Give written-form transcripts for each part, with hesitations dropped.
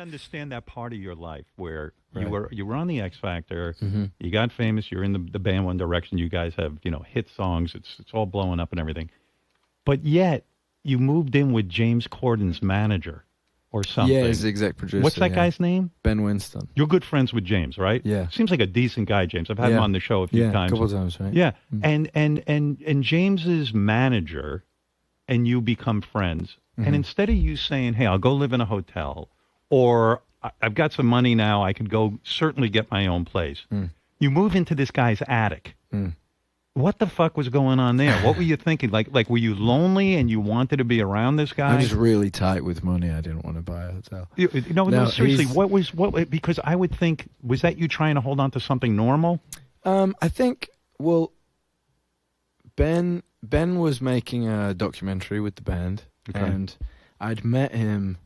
understand that part of your life where Right. you were on the X Factor, Mm-hmm. you got famous, you're in the band One Direction, you guys have hit songs, it's all blowing up and everything, but yet you moved in with James Corden's manager or something. Yeah, he's the exec producer. What's that guy's name? Ben Wiston. You're good friends with James, right? Yeah. Seems like a decent guy, James. I've had him on the show a few times. a couple of times, right? Yeah, Mm. and James's manager and you become friends. Mm-hmm. And instead of you saying, "Hey, I'll go live in a hotel," or "I've got some money now, I can go certainly get my own place," you move into this guy's attic. What the fuck was going on there? What were you thinking? Like were you lonely and you wanted to be around this guy? I'm just really tight with money. I didn't want to buy a hotel. No, seriously. What? Because I would think, was that you trying to hold on to something normal? I think. Well, Ben was making a documentary with the band, and I'd met him.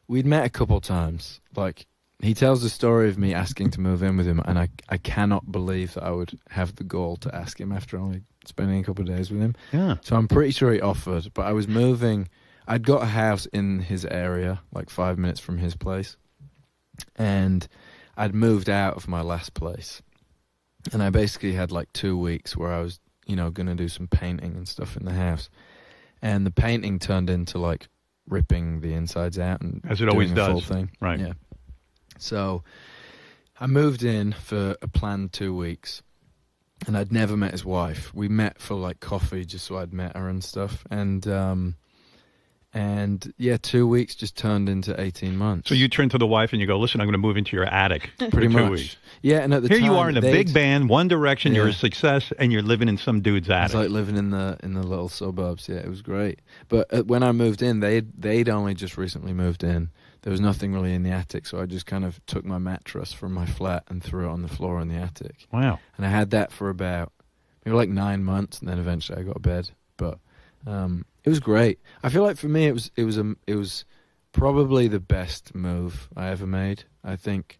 We'd met a couple times. Like, he tells the story of me asking to move in with him, and I cannot believe that I would have the gall to ask him after only spending a couple of days with him. Yeah. So I'm pretty sure he offered, but I was moving. I'd got a house in his area, like 5 minutes from his place, and I'd moved out of my last place. And I basically had like 2 weeks where I was, going to do some painting and stuff in the house. And the painting turned into like ripping the insides out and as it always doing a does. full thing. Right. Yeah. So I moved in for a planned 2 weeks, and I'd never met his wife. We met for like coffee just so I'd met her and stuff. And yeah, 2 weeks just turned into 18 months. So you turn to the wife and you go, "Listen, I'm going to move into your attic for pretty 2 much. weeks." Yeah, and at the Here time, you are in a big band, One Direction. You're a Yeah. success, and you're living in some dude's attic. It's like living in the little suburbs. Yeah, it was great. But when I moved in, they'd only just recently moved in. There was nothing really in the attic, so I just kind of took my mattress from my flat and threw it on the floor in the attic. Wow. And I had that for about maybe like 9 months, and then eventually I got a bed. But it was great. I feel like for me, it was probably the best move I ever made. I think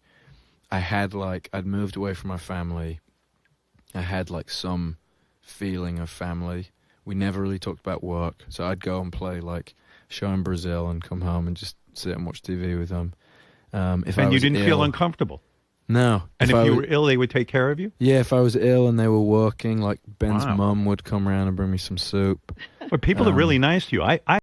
I'd moved away from my family. I had like some feeling of family. We never really talked about work, so I'd go and play like a show in Brazil and come home and just sit and watch TV with them. If I And you was didn't feel ill- uncomfortable. No. And if I you was- were ill, they would take care of you? Yeah, if I was ill and they were working, like Ben's Wow. mum would come around and bring me some soup. But people are really nice to you. I